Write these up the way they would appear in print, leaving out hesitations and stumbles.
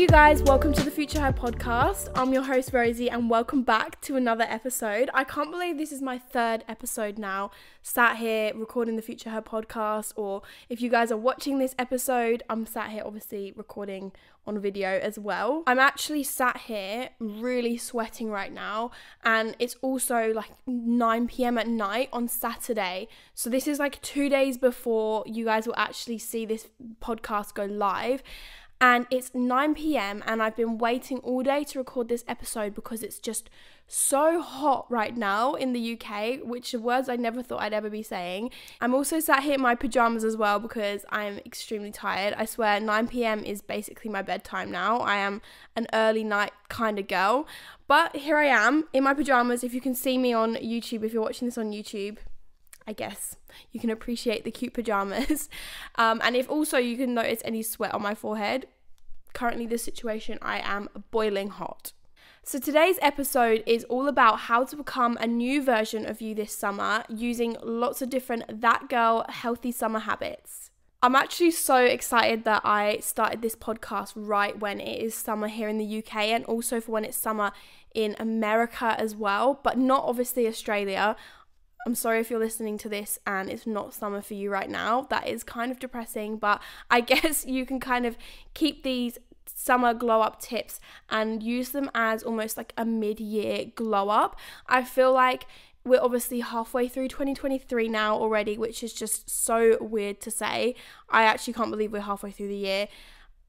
Guys, welcome to the Future Her podcast. I'm your host Rosie and welcome back to another episode. I can't believe this is my third episode now, sat here recording the Future Her podcast, or if you guys are watching this episode, I'm sat here obviously recording on video as well. I'm actually sat here really sweating right now, and it's also like 9 p.m. at night on Saturday, so this is like 2 days before you guys will actually see this podcast go live. And it's 9 p.m. and I've been waiting all day to record this episode because it's just so hot right now in the UK, which are words I never thought I'd ever be saying. I'm also sat here in my pajamas as well because I'm extremely tired. I swear 9 p.m. is basically my bedtime now. I am an early night kind of girl. But here I am in my pajamas. If you can see me on YouTube, if you're watching this on YouTube, I guess you can appreciate the cute pajamas. And if also you can notice any sweat on my forehead, currently the situation, I am boiling hot. So today's episode is all about how to become a new version of you this summer using lots of different That Girl healthy summer habits. I'm actually so excited that I started this podcast right when it is summer here in the UK, and also for when it's summer in America as well, but not obviously Australia. I'm sorry if you're listening to this and it's not summer for you right now. That is kind of depressing, but I guess you can kind of keep these summer glow up tips and use them as almost like a mid-year glow up. I feel like we're obviously halfway through 2023 now already, which is just so weird to say. I actually can't believe we're halfway through the year.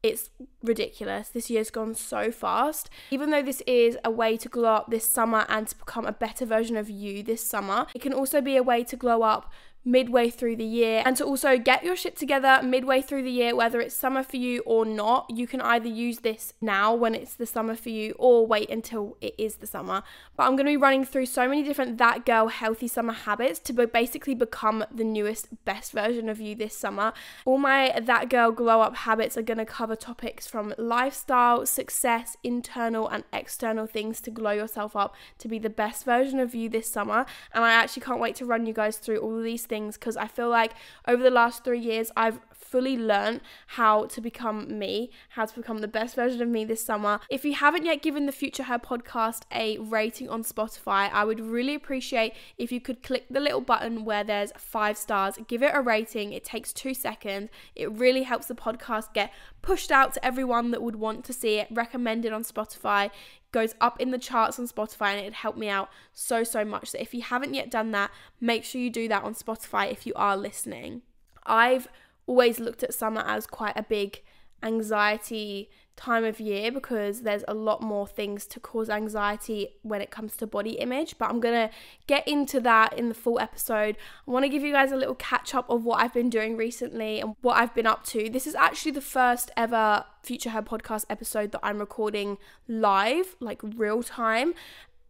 It's ridiculous. This year's gone so fast. Even though this is a way to glow up this summer and to become a better version of you this summer, it can also be a way to glow up midway through the year and to also get your shit together midway through the year, whether it's summer for you or not. You can either use this now when it's the summer for you or wait until it is the summer. But I'm going to be running through so many different That Girl healthy summer habits to basically become the newest, best version of you this summer. All my That Girl glow up habits are going to cover topics from lifestyle, success, internal and external things to glow yourself up to be the best version of you this summer. And I actually can't wait to run you guys through all of these things, because I feel like over the last 3 years I've fully learned how to become me, how to become the best version of me this summer. If you haven't yet given the Future Her podcast a rating on Spotify, I would really appreciate if you could click the little button where there's 5 stars, give it a rating. It takes 2 seconds. It really helps the podcast get pushed out to everyone that would want to see it, recommended on Spotify, goes up in the charts on Spotify, and it'd help me out so much. So if you haven't yet done that, make sure you do that on Spotify if you are listening. I've always looked at summer as quite a big anxiety time of year because there's a lot more things to cause anxiety when it comes to body image, but I'm gonna get into that in the full episode. I want to give you guys a little catch up of what I've been doing recently and what I've been up to. This is actually the first ever Future Her podcast episode that I'm recording live, like real time.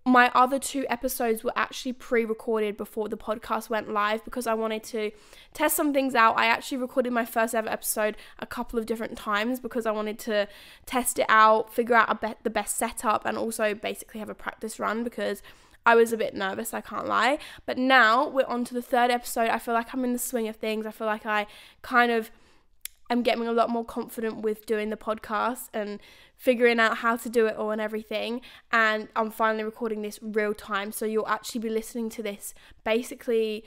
My other 2 episodes were actually pre-recorded before the podcast went live because I wanted to test some things out. I actually recorded my first ever episode a couple of different times because I wanted to test it out, figure out the best setup, and also basically have a practice run because I was a bit nervous, I can't lie. But now we're on to the 3rd episode. I feel like I'm in the swing of things. I feel like I kind of am getting a lot more confident with doing the podcast and figuring out how to do it all and everything. And I'm finally recording this real time. So you'll actually be listening to this basically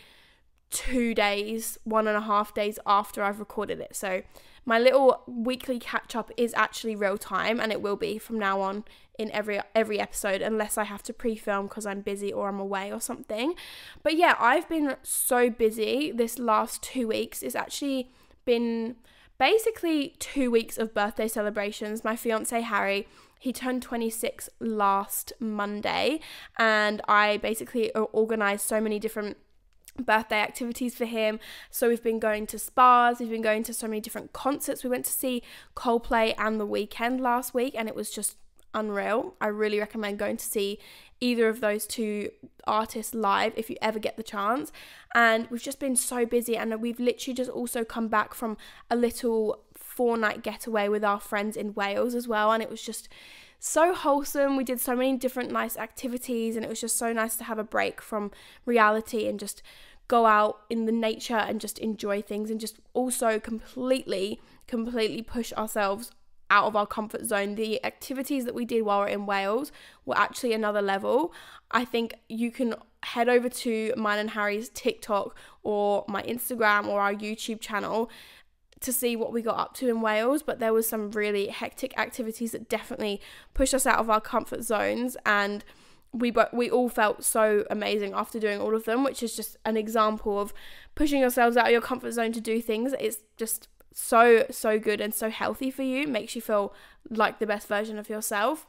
2 days, 1.5 days after I've recorded it. So my little weekly catch up is actually real time, and it will be from now on in every episode, unless I have to pre-film because I'm busy or I'm away or something. But yeah, I've been so busy this last 2 weeks. It's actually been basically 2 weeks of birthday celebrations. My fiance Harry, he turned 26 last Monday, and I basically organised so many different birthday activities for him. So we've been going to spas, we've been going to so many different concerts. We went to see Coldplay and The Weeknd last week, and it was just unreal. I really recommend going to see either of those 2 artists live if you ever get the chance. And we've just been so busy, and we've literally just also come back from a little 4-night getaway with our friends in Wales as well, and it was just so wholesome. We did so many different nice activities, and it was just so nice to have a break from reality and just go out in the nature and just enjoy things, and just also completely push ourselves out of our comfort zone. The activities that we did while we're in Wales were actually another level. I think you can head over to mine and Harry's TikTok or my Instagram or our YouTube channel to see what we got up to in Wales, but there was some really hectic activities that definitely pushed us out of our comfort zones, and we all felt so amazing after doing all of them, which is just an example of pushing yourselves out of your comfort zone to do things. It's just so good and so healthy for you. It makes you feel like the best version of yourself.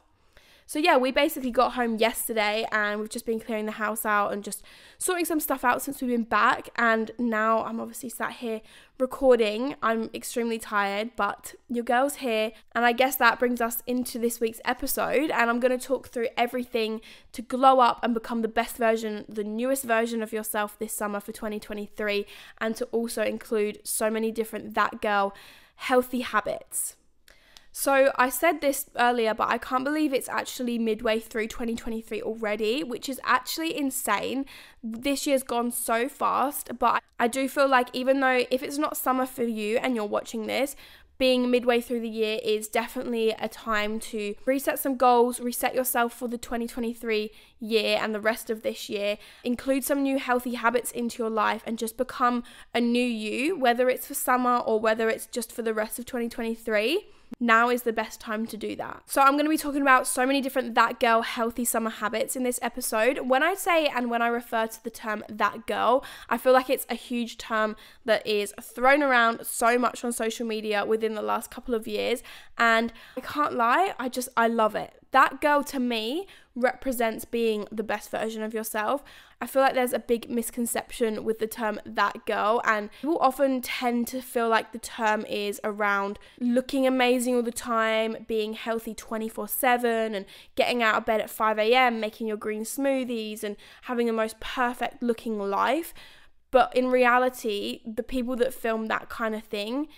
So yeah, we basically got home yesterday and we've just been clearing the house out and just sorting some stuff out since we've been back, and now I'm obviously sat here recording. I'm extremely tired, but your girl's here, and I guess that brings us into this week's episode, and I'm going to talk through everything to glow up and become the best version, the newest version of yourself this summer for 2023, and to also include so many different that girl healthy habits. So I said this earlier, but I can't believe it's actually midway through 2023 already, which is actually insane. This year's gone so fast, but I do feel like even though if it's not summer for you and you're watching this, being midway through the year is definitely a time to reset some goals, reset yourself for the 2023 year and the rest of this year, include some new healthy habits into your life, and just become a new you, whether it's for summer or whether it's just for the rest of 2023. Now is the best time to do that. So I'm going to be talking about so many different that girl healthy summer habits in this episode. When I say and when I refer to the term that girl, I feel like it's a huge term that is thrown around so much on social media within the last couple of years, and I can't lie, I love it. That girl to me represents being the best version of yourself. I feel like there's a big misconception with the term that girl, and people often tend to feel like the term is around looking amazing all the time, being healthy 24/7 and getting out of bed at 5 a.m, making your green smoothies and having the most perfect looking life. But in reality, the people that film that kind of thing,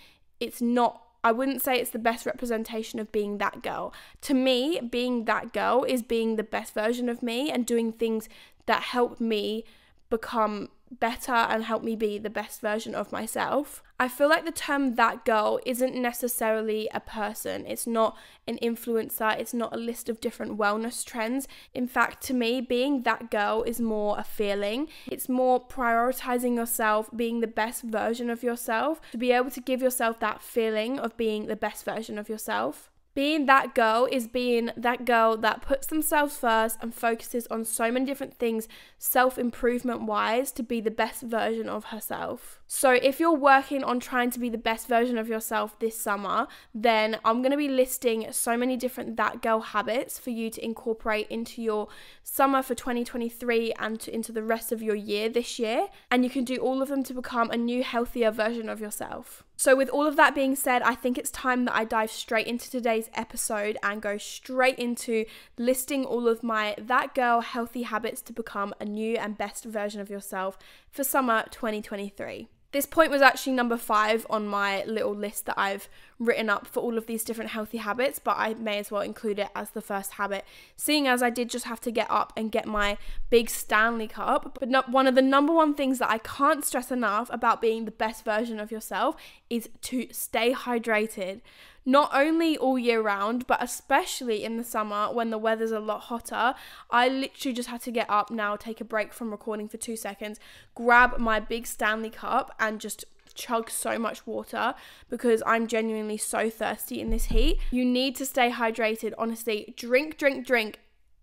I wouldn't say it's the best representation of being that girl. To me, being that girl is being the best version of me and doing things that help me become better and help me be the best version of myself. I feel like the term that girl isn't necessarily a person. It's not an influencer. It's not a list of different wellness trends. In fact, to me, being that girl is more a feeling. It's more prioritizing yourself, being the best version of yourself, to be able to give yourself that feeling of being the best version of yourself. Being that girl is being that girl that puts themselves first and focuses on so many different things self-improvement wise to be the best version of herself. So if you're working on trying to be the best version of yourself this summer, then I'm going to be listing so many different that girl habits for you to incorporate into your summer for 2023 and into the rest of your year this year. And you can do all of them to become a new, healthier version of yourself. So with all of that being said, I think it's time that I dive straight into today's episode and go straight into listing all of my that girl healthy habits to become a new and best version of yourself for summer 2023. This point was actually number 5 on my little list that I've written up for all of these different healthy habits, but I may as well include it as the first habit, seeing as I did just have to get up and get my big Stanley cup. But one of the number one things that I can't stress enough about being the best version of yourself is to stay hydrated. Not only all year round, but especially in the summer when the weather's a lot hotter. I literally just had to get up now, take a break from recording for 2 seconds, grab my big Stanley cup and just chug so much water because I'm genuinely so thirsty in this heat. You need to stay hydrated. Honestly, drink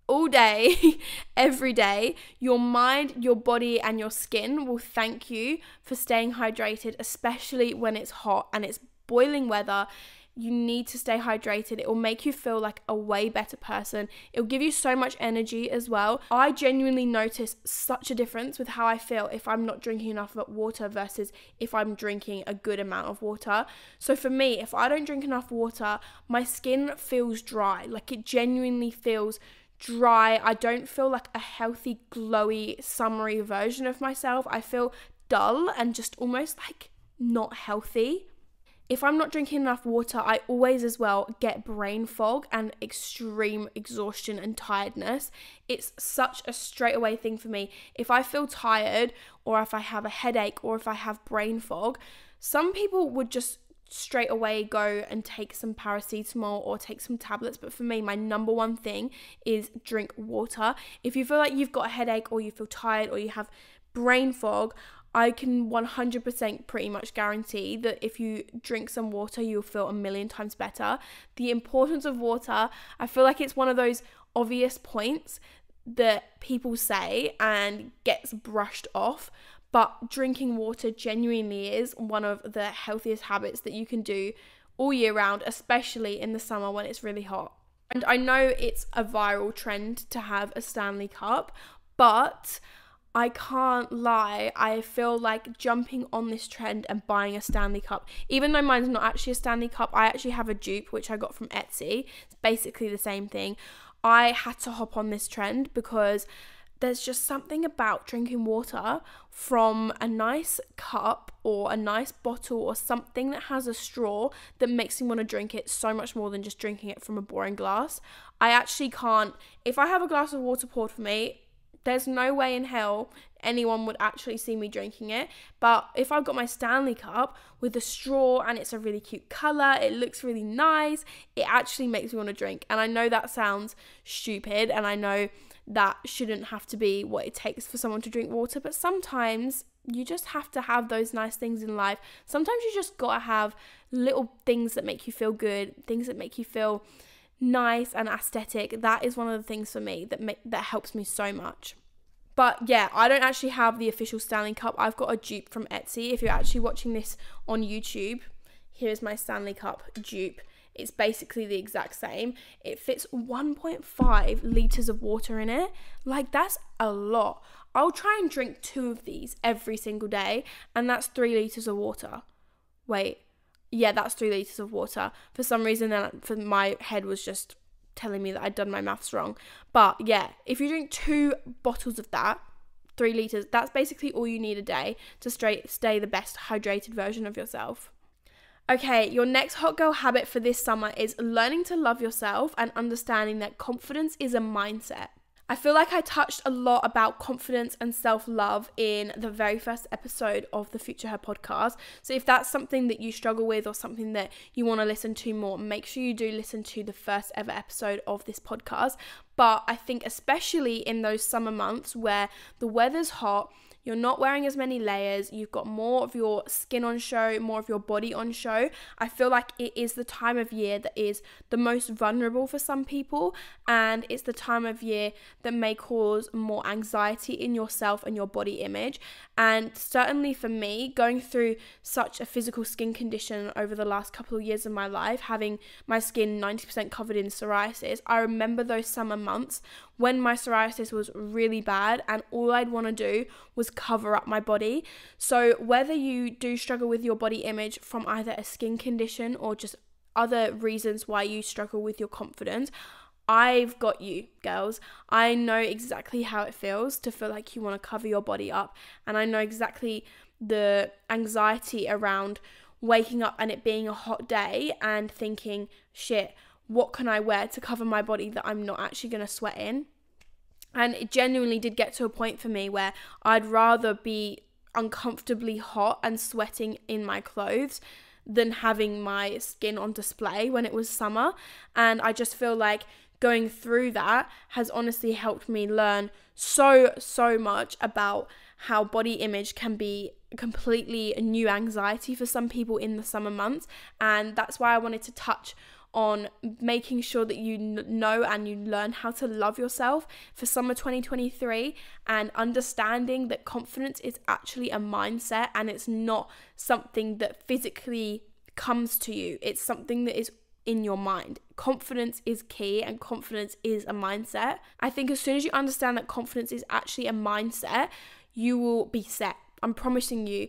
all day, every day. Your mind, your body, and your skin will thank you for staying hydrated, especially when it's hot and it's boiling weather. You need to stay hydrated. It will make you feel like a way better person. It will give you so much energy as well. I genuinely notice such a difference with how I feel if I'm not drinking enough water versus if I'm drinking a good amount of water. So for me, if I don't drink enough water, my skin feels dry. Like it genuinely feels dry. I don't feel like a healthy, glowy, summery version of myself. I feel dull and just almost like not healthy. if I'm not drinking enough water, I always as well get brain fog and extreme exhaustion and tiredness. It's such a straight away thing for me. If I feel tired, or if I have a headache, or if I have brain fog, some people would just straight away go and take some paracetamol or take some tablets, but for me, my number one thing is drink water. If you feel like you've got a headache, or you feel tired, or you have brain fog, I can 100% pretty much guarantee that if you drink some water, you'll feel a million times better. The importance of water, I feel like it's one of those obvious points that people say and gets brushed off, but drinking water genuinely is one of the healthiest habits that you can do all year round, especially in the summer when it's really hot. And I know it's a viral trend to have a Stanley Cup, but I can't lie, I feel like jumping on this trend and buying a Stanley Cup. Even though mine's not actually a Stanley Cup, I actually have a dupe, which I got from Etsy. It's basically the same thing. I had to hop on this trend because there's just something about drinking water from a nice cup or a nice bottle or something that has a straw that makes me want to drink it so much more than just drinking it from a boring glass. I actually can't, if I have a glass of water poured for me, there's no way in hell anyone would actually see me drinking it. But if I've got my Stanley Cup with a straw and it's a really cute colour, it looks really nice, it actually makes me want to drink. And I know that sounds stupid, and I know that shouldn't have to be what it takes for someone to drink water, but sometimes you just have to have those nice things in life. Sometimes you just gotta have little things that make you feel good, things that make you feel nice and aesthetic. That is one of the things for me that helps me so much. But yeah, I don't actually have the official Stanley Cup. I've got a dupe from Etsy. If you're actually watching this on YouTube, here's my Stanley Cup dupe. It's basically the exact same. It fits 1.5 litres of water in it. Like, that's a lot. I'll try and drink 2 of these every single day, and that's 3 litres of water. Wait. Yeah, that's 3 litres of water. For some reason, then my head was just telling me that I'd done my maths wrong. But yeah, if you drink 2 bottles of that, 3 litres, that's basically all you need a day to stay the best hydrated version of yourself. Okay, your next hot girl habit for this summer is learning to love yourself and understanding that confidence is a mindset. I feel like I touched a lot about confidence and self-love in the very first episode of the Future Her podcast. So if that's something that you struggle with or something that you want to listen to more, make sure you do listen to the first ever episode of this podcast. But I think especially in those summer months where the weather's hot, you're not wearing as many layers, you've got more of your skin on show, more of your body on show. I feel like it is the time of year that is the most vulnerable for some people, and it's the time of year that may cause more anxiety in yourself and your body image. And certainly for me, going through such a physical skin condition over the last couple of years of my life, having my skin 90% covered in psoriasis, I remember those summer months when my psoriasis was really bad and all I'd want to do was cover up my body. So whether you do struggle with your body image from either a skin condition or just other reasons why you struggle with your confidence, I've got you, girls. I know exactly how it feels to feel like you want to cover your body up, and I know exactly the anxiety around waking up and it being a hot day and thinking, shit, what can I wear to cover my body that I'm not actually going to sweat in? And it genuinely did get to a point for me where I'd rather be uncomfortably hot and sweating in my clothes than having my skin on display when it was summer. And I just feel like going through that has honestly helped me learn so much about how body image can be completely a new anxiety for some people in the summer months. And that's why I wanted to touch on making sure that you know and you learn how to love yourself for summer 2023, and understanding that confidence is actually a mindset and it's not something that physically comes to you. It's something that is in your mind. Confidence is key, and confidence is a mindset. I think as soon as you understand that confidence is actually a mindset, you will be set. I'm promising you.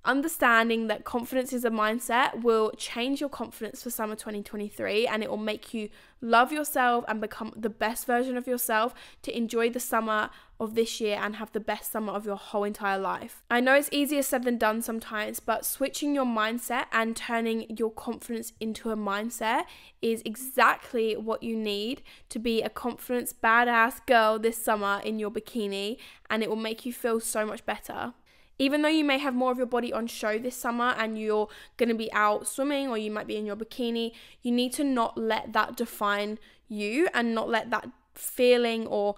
understanding that confidence is a mindset will change your confidence for summer 2023, and it will make you love yourself and become the best version of yourself to enjoy the summer of this year and have the best summer of your whole entire life. I know it's easier said than done sometimes, but switching your mindset and turning your confidence into a mindset is exactly what you need to be a confidence badass girl this summer in your bikini, and it will make you feel so much better. Even though you may have more of your body on show this summer and you're going to be out swimming or you might be in your bikini, you need to not let that define you and not let that feeling or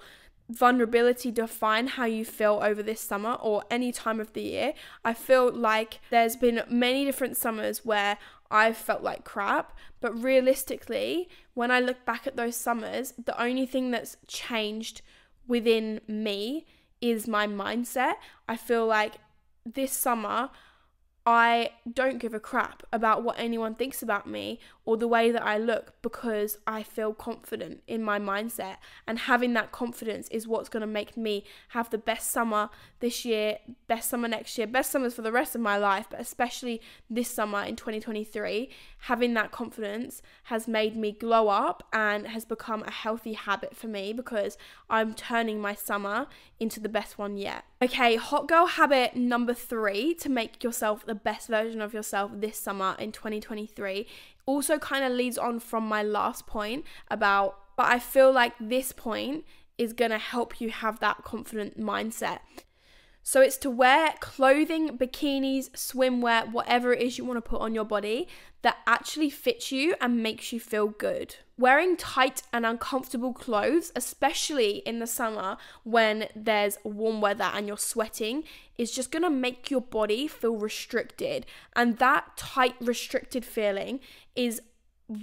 vulnerability define how you feel over this summer or any time of the year. I feel like there's been many different summers where I've felt like crap, but realistically, when I look back at those summers, the only thing that's changed within me is my mindset. I feel like this summer, I don't give a crap about what anyone thinks about me or the way that I look, because I feel confident in my mindset, and having that confidence is what's going to make me have the best summer this year, best summer next year, best summers for the rest of my life, but especially this summer in 2023. Having that confidence has made me glow up and has become a healthy habit for me because I'm turning my summer into the best one yet. Okay, hot girl habit number 3 to make yourself the best version of yourself this summer in 2023 also kind of leads on from my last point but I feel like this point is going to help you have that confident mindset. So it's to wear clothing, bikinis, swimwear, whatever it is you want to put on your body that actually fits you and makes you feel good. Wearing tight and uncomfortable clothes, especially in the summer when there's warm weather and you're sweating, is just going to make your body feel restricted. And that tight, restricted feeling is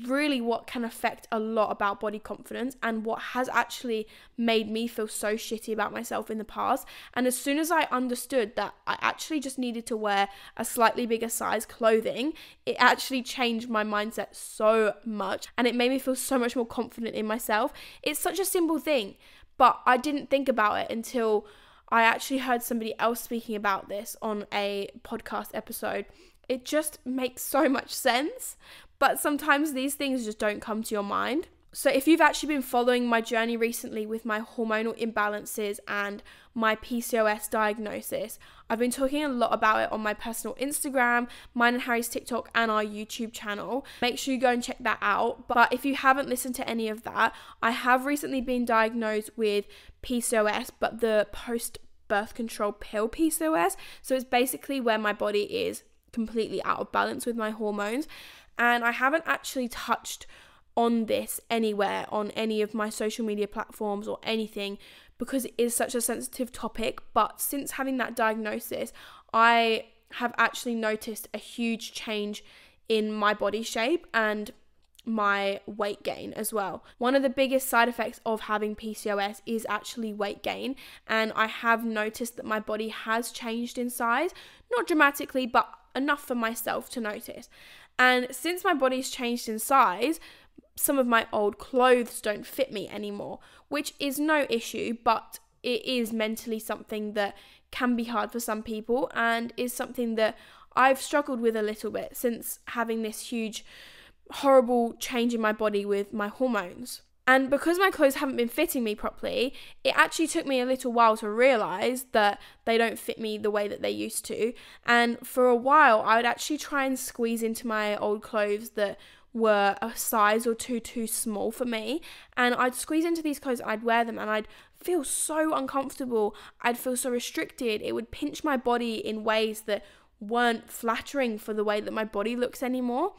really what can affect a lot about body confidence and what has actually made me feel so shitty about myself in the past. And as soon as I understood that I actually just needed to wear a slightly bigger size clothing, it actually changed my mindset so much and it made me feel so much more confident in myself. It's such a simple thing, but I didn't think about it until I actually heard somebody else speaking about this on a podcast episode. It just makes so much sense. But sometimes these things just don't come to your mind. So if you've actually been following my journey recently with my hormonal imbalances and my PCOS diagnosis, I've been talking a lot about it on my personal Instagram, mine and Harry's TikTok, and our YouTube channel. Make sure you go and check that out. But if you haven't listened to any of that, I have recently been diagnosed with PCOS, but the post-birth control pill PCOS. So it's basically where my body is completely out of balance with my hormones. And I haven't actually touched on this anywhere on any of my social media platforms or anything because it is such a sensitive topic. But since having that diagnosis, I have actually noticed a huge change in my body shape and my weight gain as well. One of the biggest side effects of having PCOS is actually weight gain, and I have noticed that my body has changed in size, not dramatically, but enough for myself to notice. And since my body's changed in size, some of my old clothes don't fit me anymore, which is no issue, but it is mentally something that can be hard for some people and is something that I've struggled with a little bit since having this huge, horrible change in my body with my hormones. And because my clothes haven't been fitting me properly, it actually took me a little while to realise that they don't fit me the way that they used to. And for a while, I would actually try and squeeze into my old clothes that were a size or two too small for me. And I'd squeeze into these clothes, I'd wear them, and I'd feel so uncomfortable. I'd feel so restricted. It would pinch my body in ways that weren't flattering for the way that my body looks anymore.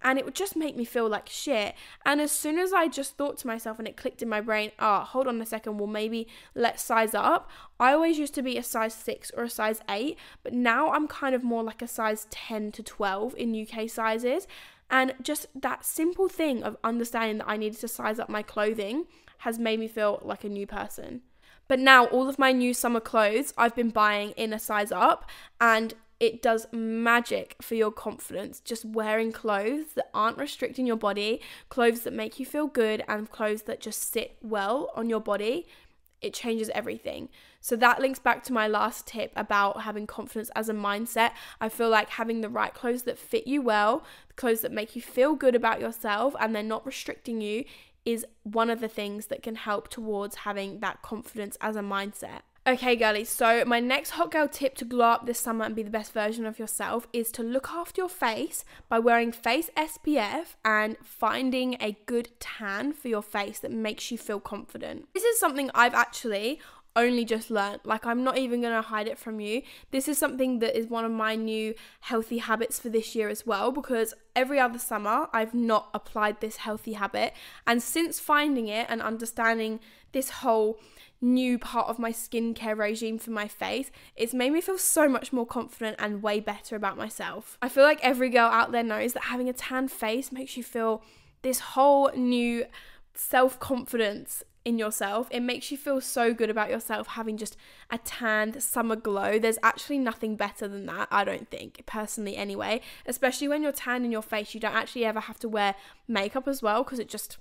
And it would just make me feel like shit. And as soon as I just thought to myself and it clicked in my brain, hold on a second, well, maybe let's size up. I always used to be a size 6 or a size 8, but now I'm kind of more like a size 10 to 12 in UK sizes. And just that simple thing of understanding that I needed to size up my clothing has made me feel like a new person. But now all of my new summer clothes I've been buying in a size up, and it does magic for your confidence, just wearing clothes that aren't restricting your body, clothes that make you feel good, and clothes that just sit well on your body. it changes everything. So that links back to my last tip about having confidence as a mindset. I feel like having the right clothes that fit you well, the clothes that make you feel good about yourself and they're not restricting you, is one of the things that can help towards having that confidence as a mindset. Okay, girlies, so my next hot girl tip to glow up this summer and be the best version of yourself is to look after your face by wearing face SPF and finding a good tan for your face that makes you feel confident. This is something I've actually only just learned. Like, I'm not even gonna hide it from you. This is something that is one of my new healthy habits for this year as well, because every other summer I've not applied this healthy habit, and since finding it and understanding this whole new part of my skincare regime for my face, it's made me feel so much more confident and way better about myself. I feel like every girl out there knows that having a tan face makes you feel this whole new self-confidence in yourself. It makes you feel so good about yourself having just a tanned summer glow. There's actually nothing better than that, I don't think, personally anyway. Especially when you're tan in your face, you don't actually ever have to wear makeup as well, because it just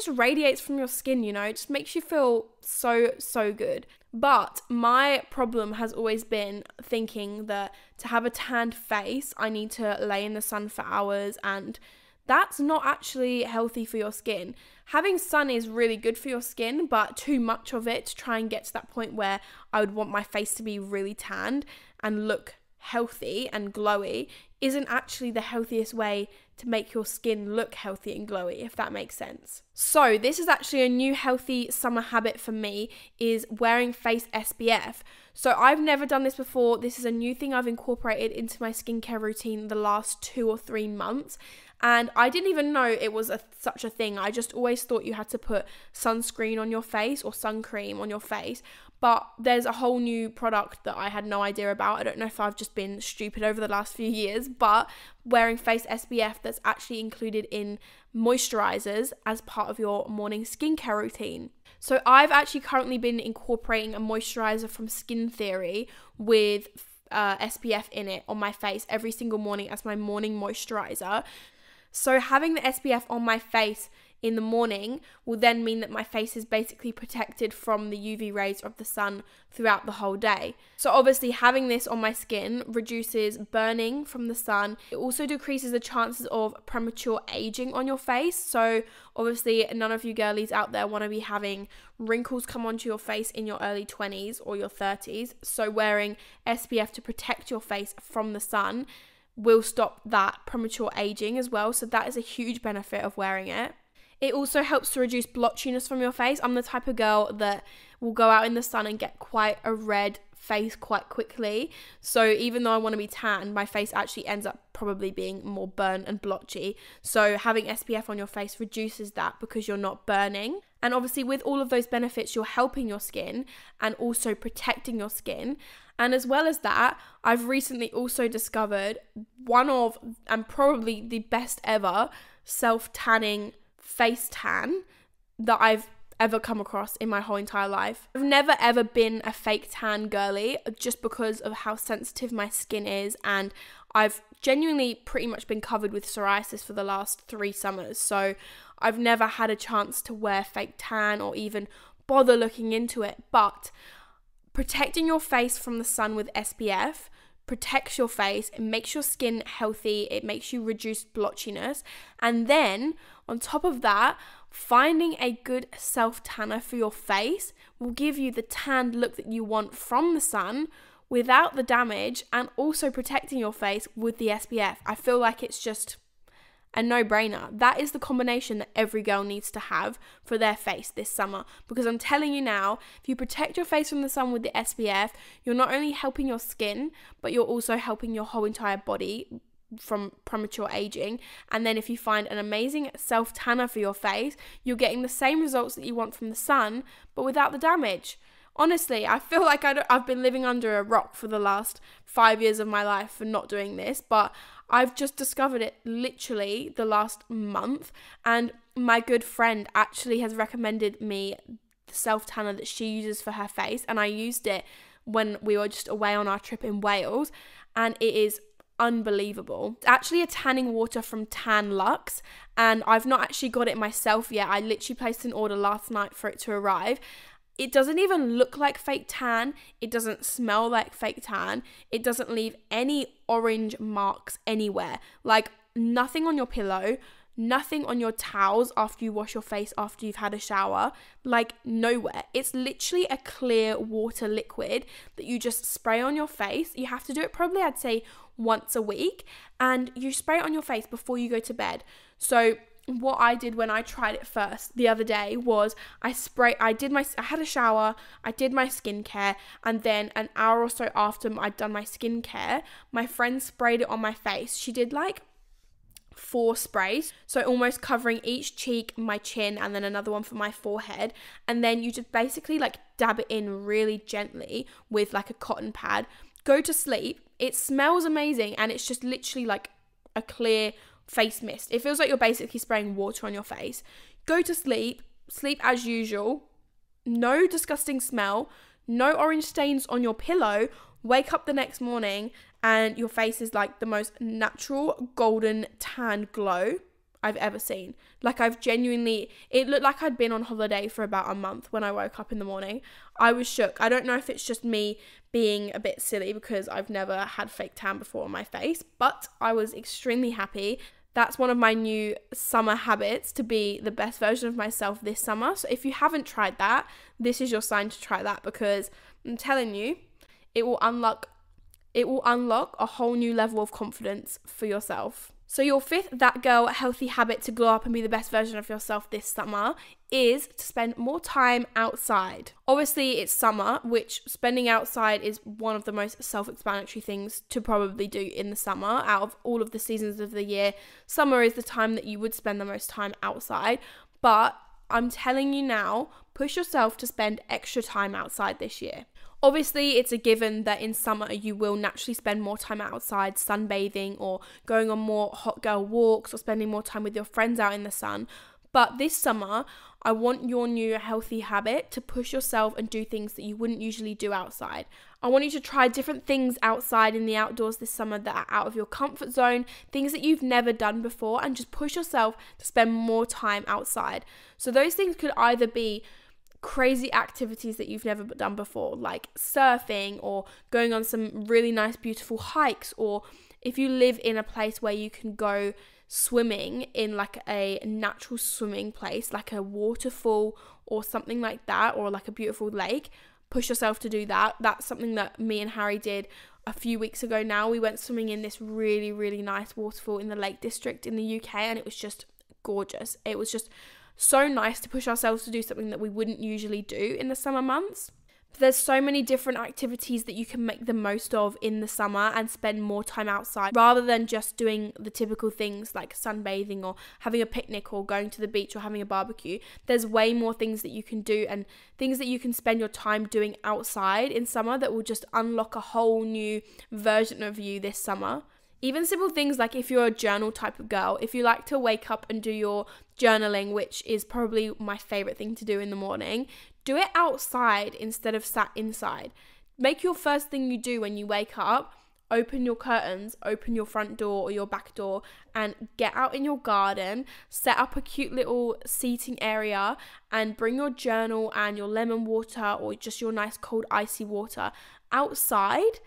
radiates from your skin, you know. It just makes you feel so good. But my problem has always been thinking that to have a tanned face, I need to lay in the sun for hours, and that's not actually healthy for your skin. Having sun is really good for your skin, but too much of it to try and get to that point where I would want my face to be really tanned and look healthy and glowy isn't actually the healthiest way to make your skin look healthy and glowy, if that makes sense. So this is actually a new healthy summer habit for me, is wearing face SPF. So I've never done this before. This is a new thing I've incorporated into my skincare routine the last 2 or 3 months. And I didn't even know it was such a thing. I just always thought you had to put sunscreen on your face or sun cream on your face. But there's a whole new product that I had no idea about. I don't know if I've just been stupid over the last few years, but wearing face SPF that's actually included in moisturizers as part of your morning skincare routine. So I've actually currently been incorporating a moisturizer from Skin Theory with SPF in it on my face every single morning as my morning moisturizer. So having the SPF on my face in the morning will then mean that my face is basically protected from the UV rays of the sun throughout the whole day. So obviously having this on my skin reduces burning from the sun. It also decreases the chances of premature aging on your face. So obviously none of you girlies out there want to be having wrinkles come onto your face in your early 20s or your 30s. So wearing SPF to protect your face from the sun will stop that premature aging as well. So that is a huge benefit of wearing it. It also helps to reduce blotchiness from your face. I'm the type of girl that will go out in the sun and get quite a red face quite quickly. So even though I want to be tan, my face actually ends up probably being more burnt and blotchy. So having SPF on your face reduces that because you're not burning. And obviously with all of those benefits, you're helping your skin and also protecting your skin. And as well as that, I've recently also discovered one of, and probably the best ever, self-tanning face tan that I've ever come across in my whole entire life. I've never ever been a fake tan girly just because of how sensitive my skin is, and I've genuinely pretty much been covered with psoriasis for the last 3 summers, so I've never had a chance to wear fake tan or even bother looking into it. But protecting your face from the sun with SPF protects your face, it makes your skin healthy, it makes you reduce blotchiness, and then on top of that, finding a good self-tanner for your face will give you the tanned look that you want from the sun without the damage, and also protecting your face with the SPF. I feel like it's just a no-brainer. That is the combination that every girl needs to have for their face this summer, because I'm telling you now, if you protect your face from the sun with the SPF, you're not only helping your skin, but you're also helping your whole entire body from premature aging. And then if you find an amazing self-tanner for your face, you're getting the same results that you want from the sun, but without the damage. Honestly, I feel like I've been living under a rock for the last 5 years of my life for not doing this, but I've just discovered it literally the last month, and my good friend actually has recommended me the self-tanner that she uses for her face, and I used it when we were just away on our trip in Wales, and it is unbelievable. It's actually a tanning water from Tan Luxe, and I've not actually got it myself yet. I literally placed an order last night for it to arrive. It doesn't even look like fake tan. It doesn't smell like fake tan. It doesn't leave any orange marks anywhere. Like nothing on your pillow, nothing on your towels after you wash your face after you've had a shower, like nowhere. It's literally a clear water liquid that you just spray on your face. You have to do it probably, I'd say, once a week, and you spray it on your face before you go to bed. So what I did when I tried it first the other day was I had a shower, I did my skincare, and then an hour or so after I'd done my skincare, my friend sprayed it on my face. She did like 4 sprays, so almost covering each cheek, my chin, and then another one for my forehead. And then you just basically like dab it in really gently with like a cotton pad. Go to sleep. It smells amazing, and it's just literally like a clear face mist. It feels like you're basically spraying water on your face. Go to sleep as usual. No disgusting smell, no orange stains on your pillow. Wake up the next morning and your face is like the most natural golden tan glow I've ever seen. Like it looked like I'd been on holiday for about a month when I woke up in the morning. I was shook. I don't know if it's just me being a bit silly because I've never had fake tan before on my face, but I was extremely happy. That's one of my new summer habits, to be the best version of myself this summer. So if you haven't tried that, this is your sign to try that, because I'm telling you, it will unlock a whole new level of confidence for yourself. So your 5th That Girl healthy habit to glow up and be the best version of yourself this summer is to spend more time outside. Obviously, it's summer, which spending outside is one of the most self-explanatory things to probably do in the summer. Out of all of the seasons of the year, summer is the time that you would spend the most time outside. But I'm telling you now, push yourself to spend extra time outside this year. Obviously, it's a given that in summer you will naturally spend more time outside sunbathing or going on more hot girl walks or spending more time with your friends out in the sun. But this summer, I want your new healthy habit to push yourself and do things that you wouldn't usually do outside. I want you to try different things outside in the outdoors this summer that are out of your comfort zone, things that you've never done before, and just push yourself to spend more time outside. So those things could either be crazy activities that you've never done before, like surfing or going on some really nice beautiful hikes, or if you live in a place where you can go swimming in like a natural swimming place like a waterfall or something like that, or like a beautiful lake, push yourself to do that. That's something that me and Harry did a few weeks ago now. We went swimming in this really, really nice waterfall in the Lake District in the UK, and it was just gorgeous. It was just so nice to push ourselves to do something that we wouldn't usually do in the summer months. There's so many different activities that you can make the most of in the summer and spend more time outside, rather than just doing the typical things like sunbathing or having a picnic or going to the beach or having a barbecue. There's way more things that you can do and things that you can spend your time doing outside in summer that will just unlock a whole new version of you this summer. Even simple things like if you're a journal type of girl, if you like to wake up and do your journaling, which is probably my favorite thing to do in the morning, do it outside instead of sat inside. Make your first thing you do when you wake up, open your curtains, open your front door or your back door, and get out in your garden, set up a cute little seating area, and bring your journal and your lemon water or just your nice cold icy water outside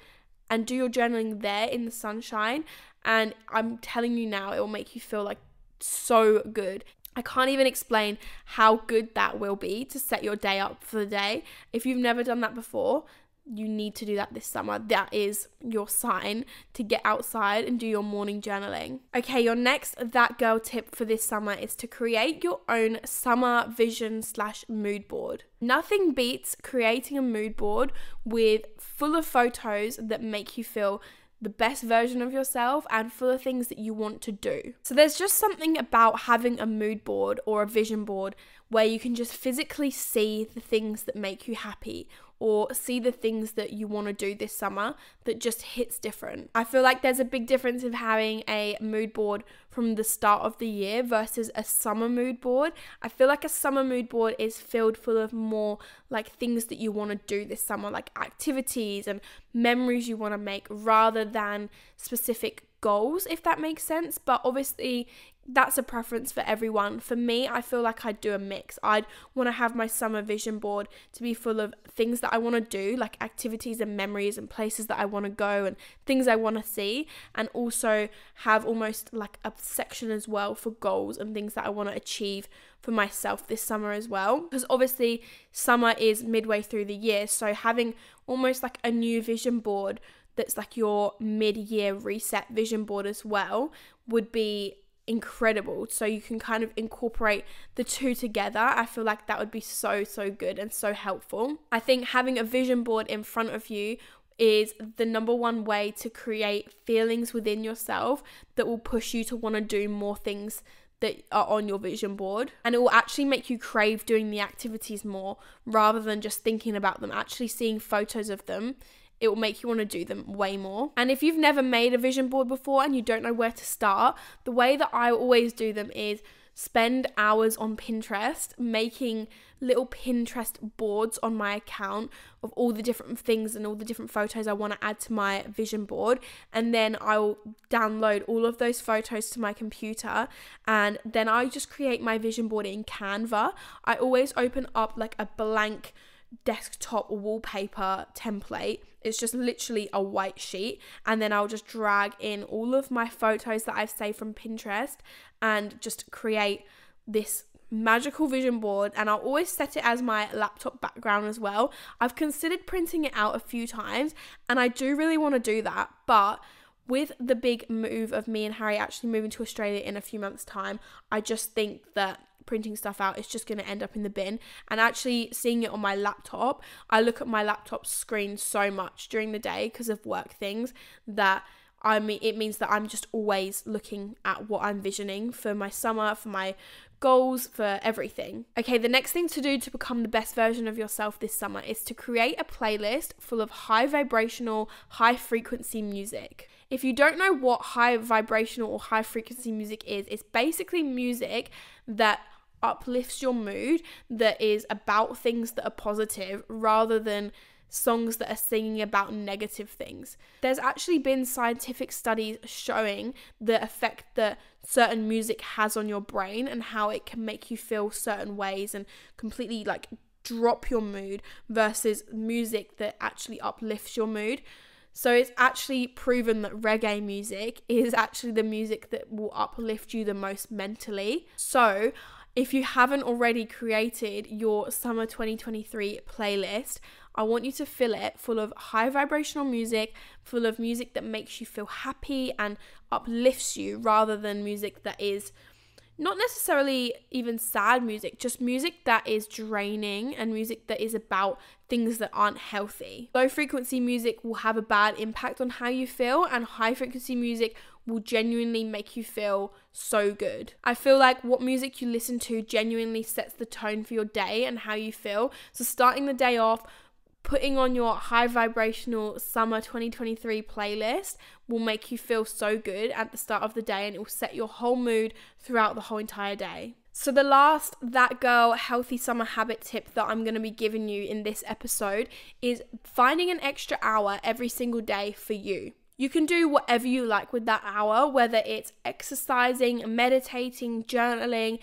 and do your journaling there in the sunshine. And I'm telling you now, it will make you feel like so good. I can't even explain how good that will be to set your day up for the day. If you've never done that before, you need to do that this summer. That is your sign to get outside and do your morning journaling. Okay, your next That Girl tip for this summer is to create your own summer vision / mood board. Nothing beats creating a mood board full of photos that make you feel the best version of yourself and full of things that you want to do. So there's just something about having a mood board or a vision board where you can just physically see the things that make you happy or see the things that you want to do this summer that just hits different. I feel like there's a big difference of having a mood board from the start of the year versus a summer mood board. I feel like a summer mood board is filled full of more like things that you want to do this summer, like activities and memories you want to make, rather than specific goals, if that makes sense. But obviously that's a preference for everyone. For me, I feel like I'd do a mix. I'd want to have my summer vision board to be full of things that I want to do, like activities and memories and places that I want to go and things I want to see, and also have almost like a section as well for goals and things that I want to achieve for myself this summer as well. Because obviously summer is midway through the year, so having almost like a new vision board that's like your mid-year reset vision board as well would be incredible. So you can kind of incorporate the two together. I feel like that would be so good and so helpful. I think having a vision board in front of you is the number one way to create feelings within yourself that will push you to want to do more things that are on your vision board, and it will actually make you crave doing the activities more rather than just thinking about them. Actually seeing photos of them, it will make you want to do them way more. And if you've never made a vision board before and you don't know where to start, the way that I always do them is spend hours on Pinterest making little Pinterest boards on my account of all the different things and all the different photos I want to add to my vision board, and then I'll download all of those photos to my computer, and then I just create my vision board in Canva. I always open up like a blank desktop wallpaper template. It's just literally a white sheet, and then I'll just drag in all of my photos that I've saved from Pinterest and just create this magical vision board. And I'll always set it as my laptop background as well. I've considered printing it out a few times, and I do really want to do that, but with the big move of me and Harry actually moving to Australia in a few months' time, I just think that printing stuff out is just going to end up in the bin. And actually seeing it on my laptop, I look at my laptop screen so much during the day because of work things that it means that I'm just always looking at what I'm visioning for my summer, for my goals, for everything. Okay, the next thing to do to become the best version of yourself this summer is to create a playlist full of high vibrational, high frequency music. If you don't know what high vibrational or high frequency music is, it's basically music that uplifts your mood, that is about things that are positive rather than songs that are singing about negative things. There's actually been scientific studies showing the effect that certain music has on your brain and how it can make you feel certain ways and completely like drop your mood versus music that actually uplifts your mood. So it's actually proven that reggae music is actually the music that will uplift you the most mentally. So if you haven't already created your summer 2023 playlist, I want you to fill it full of high vibrational music, full of music that makes you feel happy and uplifts you rather than music that is not necessarily even sad music, just music that is draining and music that is about things that aren't healthy. Low frequency music will have a bad impact on how you feel, and high frequency music will genuinely make you feel so good. I feel like what music you listen to genuinely sets the tone for your day and how you feel. So starting the day off, putting on your high vibrational summer 2023 playlist will make you feel so good at the start of the day, and it will set your whole mood throughout the whole entire day. So the last That Girl healthy summer habit tip that I'm going to be giving you in this episode is finding an extra hour every single day for you. You can do whatever you like with that hour, whether it's exercising, meditating, journaling,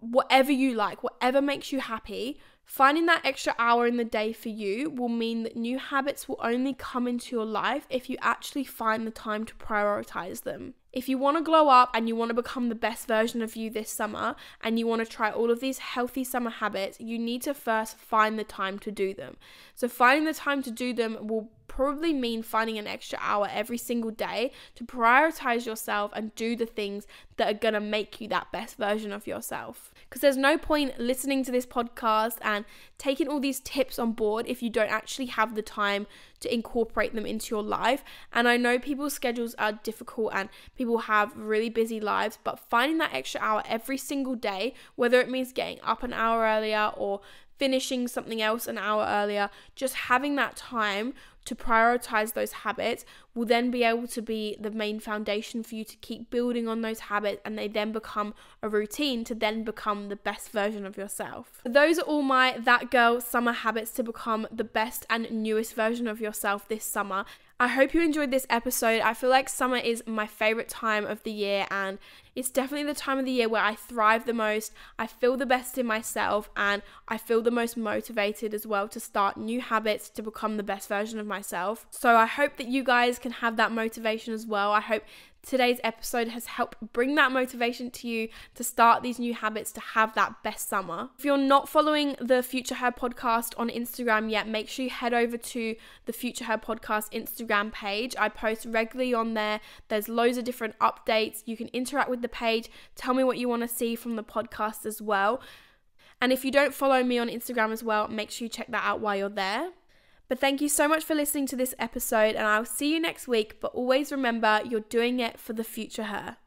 whatever you like, whatever makes you happy. Finding that extra hour in the day for you will mean that new habits will only come into your life if you actually find the time to prioritize them. If you want to glow up and you want to become the best version of you this summer and you want to try all of these healthy summer habits, you need to first find the time to do them. So finding the time to do them will probably mean finding an extra hour every single day to prioritize yourself and do the things that are going to make you that best version of yourself. Because there's no point listening to this podcast and taking all these tips on board if you don't actually have the time to incorporate them into your life. And I know people's schedules are difficult and people have really busy lives, but finding that extra hour every single day, whether it means getting up an hour earlier or finishing something else an hour earlier, just having that time to prioritize those habits will then be able to be the main foundation for you to keep building on those habits, and they then become a routine to then become the best version of yourself. Those are all my That Girl summer habits to become the best and newest version of yourself this summer. I hope you enjoyed this episode. I feel like summer is my favorite time of the year, and it's definitely the time of the year where I thrive the most, I feel the best in myself, and I feel the most motivated as well to start new habits to become the best version of myself. So I hope that you guys can have that motivation as well. I hope today's episode has helped bring that motivation to you to start these new habits to have that best summer. If you're not following the Future Her podcast on Instagram yet, make sure you head over to the Future Her podcast Instagram page. I post regularly on there. There's loads of different updates. You can interact with the page. Tell me what you want to see from the podcast as well. And if you don't follow me on Instagram as well, make sure you check that out while you're there. But thank you so much for listening to this episode, and I'll see you next week. But always remember, you're doing it for the future her.